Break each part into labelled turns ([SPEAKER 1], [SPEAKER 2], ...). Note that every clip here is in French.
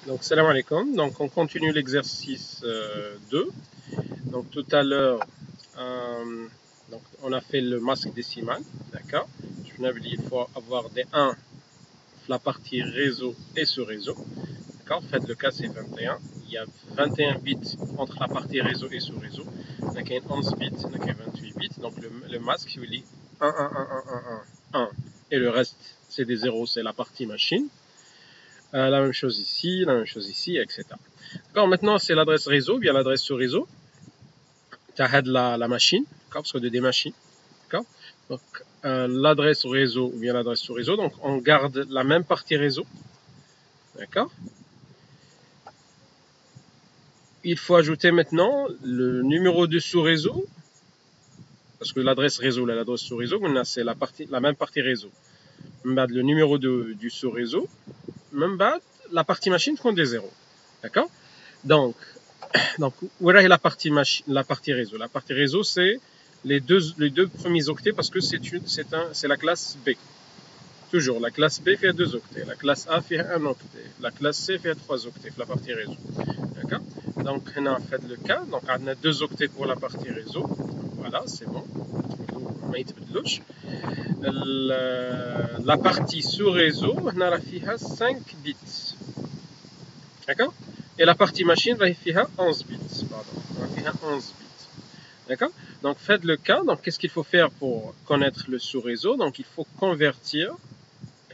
[SPEAKER 1] Donc, salam alaikum. Donc, on continue l'exercice 2. Donc, tout à l'heure, on a fait le masque décimal. D'accord. Je vous avais dit qu'il faut avoir des 1, la partie réseau et sous-réseau. D'accord. Faites le cas, c'est 21. Il y a 21 bits entre la partie réseau et sous-réseau. Il y a 11 bits, il y a 28 bits. Donc, le masque, il dit 1, 1, 1, 1, 1, 1. Et le reste, c'est des zéros, c'est la partie machine. La même chose ici, la même chose ici, etc. D'accord, maintenant c'est l'adresse réseau, bien l'adresse sur réseau. Tu as la machine, parce que des machines. Donc l'adresse réseau ou bien l'adresse sur réseau, donc on garde la même partie réseau. D'accord. Il faut ajouter maintenant le numéro de sous-réseau, parce que l'adresse réseau, l'adresse sur réseau, c'est la même partie réseau. Le numéro du sous-réseau, même la partie machine compte des zéros. D'accord. Donc, voilà la partie réseau. La partie réseau, c'est les deux premiers octets parce que c'est la classe B. Toujours, la classe B fait 2 octets, la classe A fait 1 octet, la classe C fait 3 octets, la partie réseau. D'accord. Donc, on a fait le cas. Donc, on a 2 octets pour la partie réseau. Voilà, c'est bon. La partie sous-réseau, on a 5 bits. D'accord. Et la partie machine va faire 11 bits. D'accord. Donc faites le cas. Donc qu'est-ce qu'il faut faire pour connaître le sous-réseau? Donc il faut convertir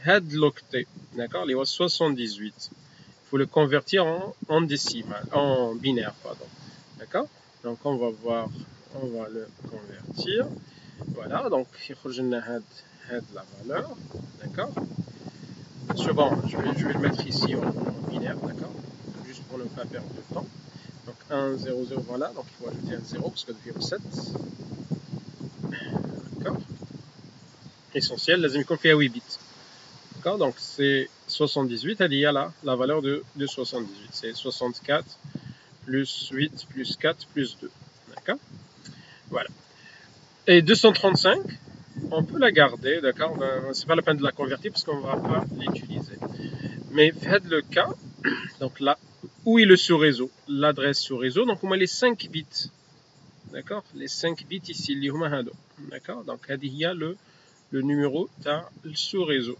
[SPEAKER 1] head l'octet. D'accord. Les 78. Il faut le convertir en décimal, en binaire, pardon. D'accord. Donc on va le convertir. Voilà. Donc il faut head la valeur. D'accord. Bon, je vais le mettre ici en binaire. D'accord. Juste pour ne pas perdre de temps. Donc 1, 0, 0, voilà. Donc il faut ajouter un 0 parce que devient 7. D'accord. Essentiel, lazim يكون فيها 8 bits. D'accord. Donc c'est 78, il y a là la valeur de 78. C'est 64 plus 8 plus 4 plus 2. D'accord. Voilà. Et 235, on peut la garder. D'accord. C'est pas la peine de la convertir parce qu'on ne va pas l'utiliser. Mais faites le cas. Donc là, où est le sous-réseau? L'adresse sous-réseau. Donc on met les 5 bits. D'accord. Les 5 bits ici, اللي هما هادو. D'accord. Donc il y a le numéro de sous-réseau.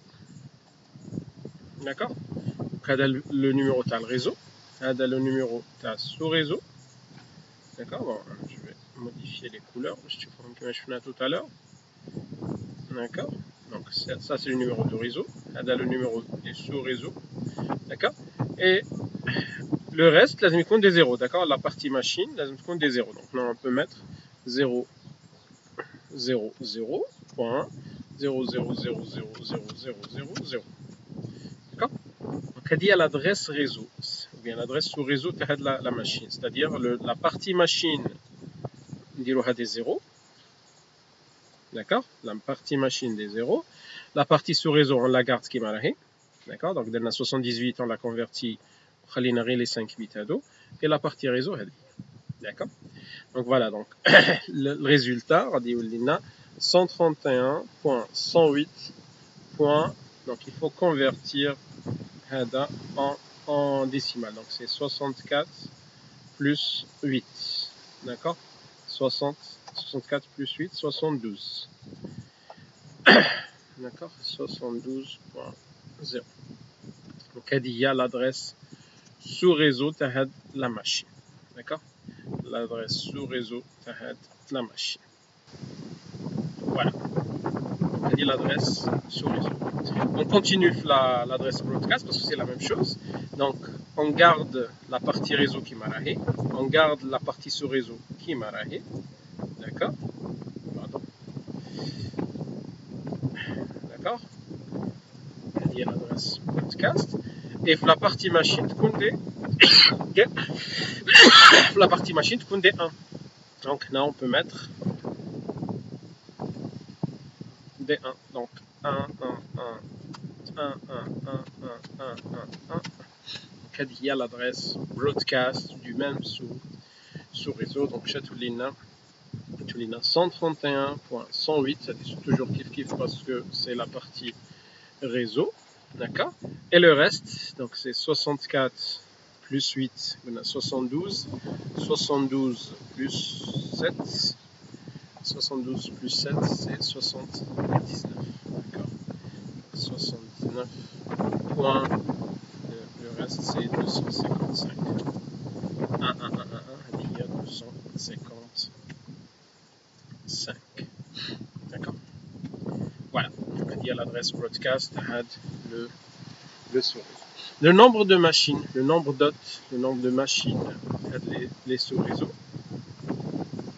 [SPEAKER 1] D'accord. Donc le numéro de le réseau. Le numéro de sous-réseau. D'accord. Bon, je vais modifier les couleurs. Je te montre tout à l'heure. D'accord. Donc ça c'est le numéro de réseau. Le numéro des sous-réseaux. D'accord. Et le reste, là, il compte des zéros. D'accord. La partie machine, là, il compte des zéros. Donc là, on peut mettre 0, 0, 0, point, 0, 0, 0, 0, 0, 0, 0, 0. D'accord. Donc, il y a l'adresse réseau, ou bien l'adresse sous réseau de la machine. C'est-à-dire la partie machine, on a des zéros. D'accord. La partie machine des zéros. La partie sous réseau, on la garde qui m'a. D'accord. Donc, dans la 78, on l'a converti. On a les 5 bits à dos. Et la partie réseau, elle. D'accord. Donc voilà, donc le résultat, on dit 131.108. Donc il faut convertir en décimal. Donc c'est 64 plus 8. D'accord. 64 plus 8, 72. D'accord. 72.0. Donc il y a l'adresse sous réseau de la machine. D'accord. L'adresse sous réseau de la machine. Voilà. On dit l'adresse sous réseau. On continue l'adresse broadcast parce que c'est la même chose. Donc, on garde la partie réseau qui m'a rahé. On garde la partie sous réseau qui m'a rahé. D'accord. Pardon. D'accord. On dit l'adresse broadcast. Et la partie machine, la partie machine, des 1. Donc là, on peut mettre des 1. Donc 1, 1, 1. 1, 1, 1, 1, 1, 1, 1. Donc, il y a l'adresse broadcast du même sous réseau. Donc, Chatoulina 131.108. C'est toujours kiff parce que c'est la partie réseau. D'accord. Et le reste, donc c'est 64 plus 8, on a 72. 72 plus 7. 72 plus 7, c'est 79. D'accord. 79 points. Le reste, c'est 255. 1, 1, 1, 1, 1, il y a 255. D'accord. Voilà. Il y a l'adresse broadcast, le sous-réseau. Le nombre de machines, le nombre d'hôtes, le nombre de machines, les sous-réseaux.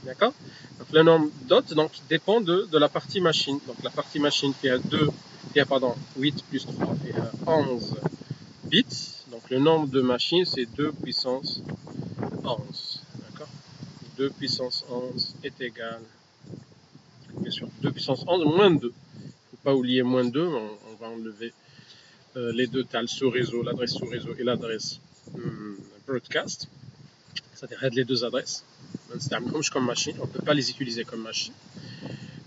[SPEAKER 1] D'accord. Donc le nombre d'hôtes dépend de la partie machine. Donc la partie machine qui a 8 plus 3 fait 11 bits. Donc le nombre de machines, c'est 2 puissance 11. D'accord. 2 puissance 11 est égal, bien sûr, 2 puissance 11 moins 2. Il ne faut pas oublier moins 2, on va enlever les deux tales sous-réseau, l'adresse sous-réseau et l'adresse broadcast. C'est-à-dire les deux adresses. Comme machine, on ne peut pas les utiliser comme machine,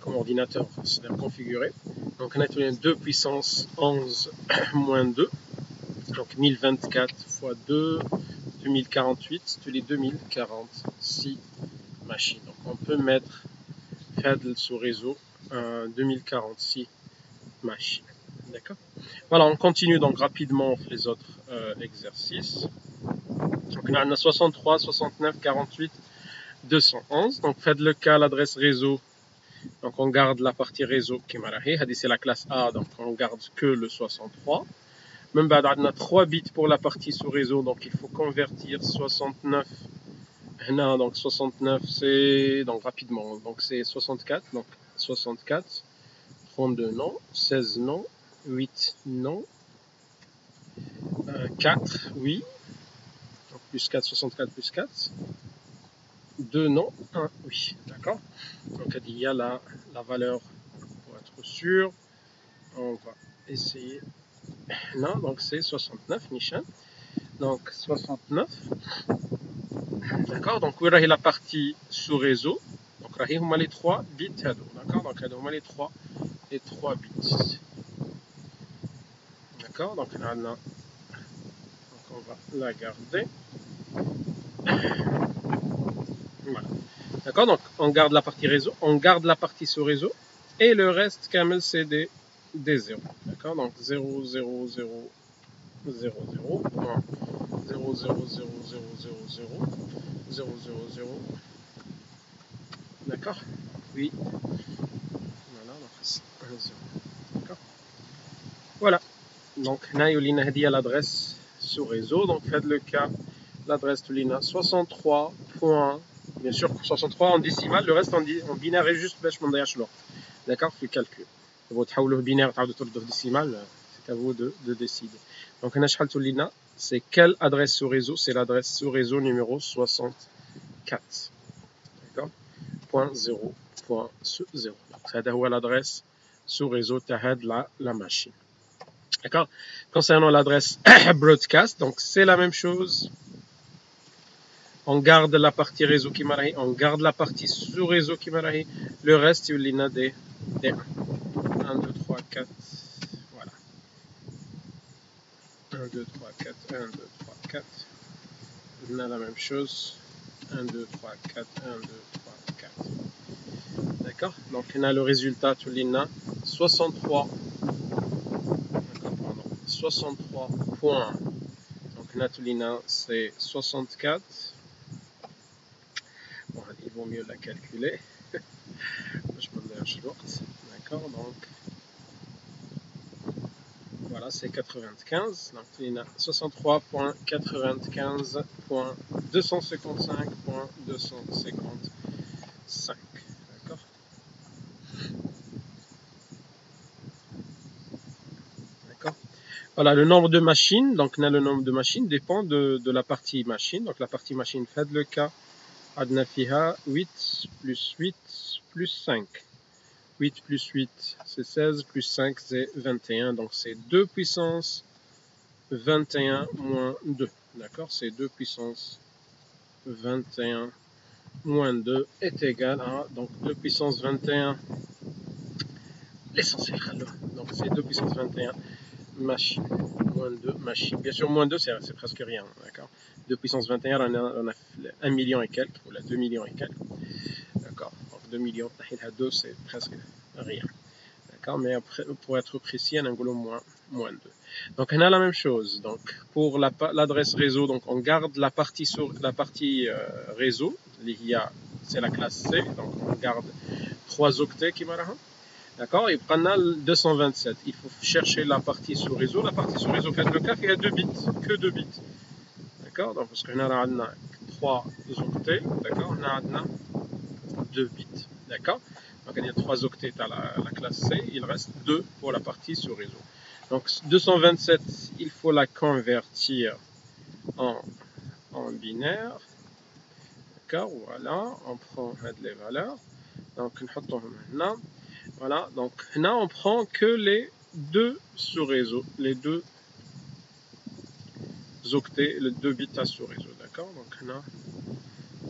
[SPEAKER 1] comme ordinateur, c'est-à-dire configuré. Donc on a 2 puissance 11 moins 2, donc 1024 fois 2, 2048, tous les 2046 machines. Donc on peut mettre FADL sous réseau 2046 machines. D'accord. Voilà, on continue donc rapidement les autres exercices. Donc là on a 63, 69, 48, 211. Donc faites le cas l'adresse réseau. Donc on garde la partie réseau qui est c'est la classe A, donc on garde que le 63. Même on a 3 bits pour la partie sous réseau, donc il faut convertir 69. Donc 69 c'est donc rapidement, donc c'est 64, donc 64, 32 non, 16 non, 8 non, 4 oui, donc plus 4, 64 plus 4, 2 non, 1 oui, d'accord. Donc il y a la valeur pour être sûr, on va essayer. Non, donc c'est 69 Nishan, donc 69. D'accord, donc vous avez la partie sous réseau, donc on a les 3 bits, d'accord, donc on a les 3 bits. D'accord, donc on va la garder. Voilà. D'accord, donc on garde la partie réseau, on garde la partie sous réseau, et le reste, Camel, c'est des 0. D'accord, donc 0, 0, 0, 0, 0, 0, 0, 0, 0, 0, 0, 0, 0, 0. D'accord. Oui. Voilà, donc c'est 1, 0. D'accord. Voilà. Donc, Nayolina a dit à l'adresse sous réseau. Donc, faites le cas. L'adresse de Lina 63. Bien sûr, 63 en décimal. Le reste en binaire est juste bêche mon derrière. D'accord. Fait le calcul. Votre le binaire de décimal. C'est à vous de décider. Donc, Lina, c'est quelle adresse sous réseau? C'est l'adresse sous réseau numéro 64. D'accord. Point 0. Point 0. Donc, ça a l'adresse sous réseau Tahad la machine. D'accord. Concernant l'adresse broadcast, donc c'est la même chose. On garde la partie réseau qui m'arrive, on garde la partie sous réseau qui m'arrive. Le reste, il y a des 1. 1, 2, 3, 4. Voilà. 1, 2, 3, 4. 1, 2, 3, 4. On a la même chose. 1, 2, 3, 4. 1, 2, 3, 4. D'accord. Donc on a le résultat, tout l'ina 63. 63 points. Donc Natulina c'est 64. Bon, il vaut mieux la calculer. Je peux me dire d'accord, donc voilà, c'est 95. Donc Natulina 63.95.255.255. D'accord. Voilà, le nombre de machines, donc le nombre de machines dépend de la partie machine. Donc la partie machine, faites le cas. Adna fiha 8 plus 8 plus 5. 8 plus 8, c'est 16, plus 5, c'est 21. Donc c'est 2 puissance 21 moins 2. D'accord, c'est 2 puissance 21 moins 2 est égal à, donc 2 puissance 21, l'essentiel. Donc c'est 2 puissance 21 machines. Moins 2 machines. Bien sûr, moins 2, c'est presque rien. D'accord. 2 puissance 21, on a 1 million et quelques, ou là 2 millions et quelques. D'accord. Donc 2 millions, 2, c'est presque rien. D'accord. Mais après, pour être précis, on a moins 2. Donc on a la même chose. Donc pour l'adresse réseau, donc on garde la partie réseau. C'est la classe C. Donc on garde 3 octets qui m'arrêtent. D'accord. Et pendant 227, il faut chercher la partie sous réseau. La partie sous réseau, faites le cas, il y a 2 bits, que 2 bits. D'accord. Donc parce qu'on a 3 octets. D'accord. On a 2 bits. D'accord. Donc il y a 3 octets à la classe C. Il reste 2 pour la partie sous réseau. Donc 227, il faut la convertir en binaire. D'accord. Voilà. On prend les valeurs. Donc on met maintenant. Voilà, donc là on prend que les 2 sous-réseaux, les 2 octets, les 2 bits à sous-réseau, d'accord. Donc là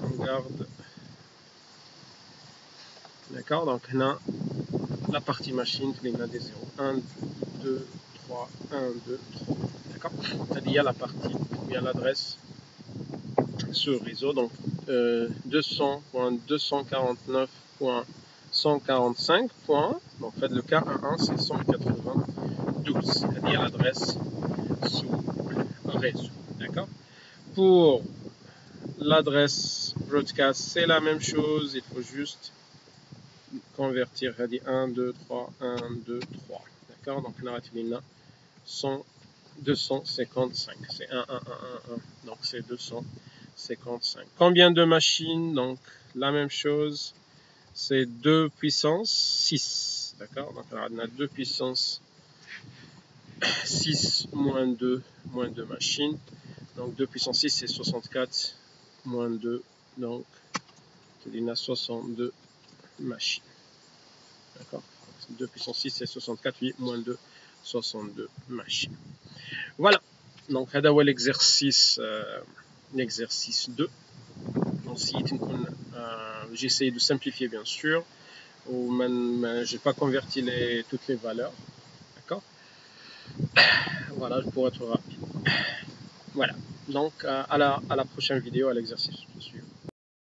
[SPEAKER 1] on garde, d'accord. Donc là la partie machine, il y a des 0, 1, 2, 3, 1, 2, 3, d'accord. C'est-à-dire il y a la partie, il y a l'adresse sous-réseau, donc 200.249.145. Donc faites le cas 1, c'est 192, c'est-à-dire l'adresse sous-réseau, d'accord. Pour l'adresse broadcast, c'est la même chose, il faut juste convertir, c'est-à-dire 1, 2, 3, 1, 2, 3, d'accord. Donc là, il y a 255, c'est 1, 1, 1, 1, 1, donc c'est 255. Combien de machines? Donc la même chose, c'est 2 puissance 6, d'accord. Donc là, on a 2 puissance 6 moins 2 machines. Donc 2 puissance 6, c'est 64 moins 2, donc il y a 62 machines. D'accord. 2 puissance 6, c'est 64, 8 moins 2, 62 machines. Voilà. Donc, c'est l'exercice 2. Donc, j'essaie de simplifier, bien sûr. Je n'ai pas converti toutes les valeurs. D'accord. Voilà, pour être rapide. Voilà. Donc, à la prochaine vidéo, à l'exercice suivant.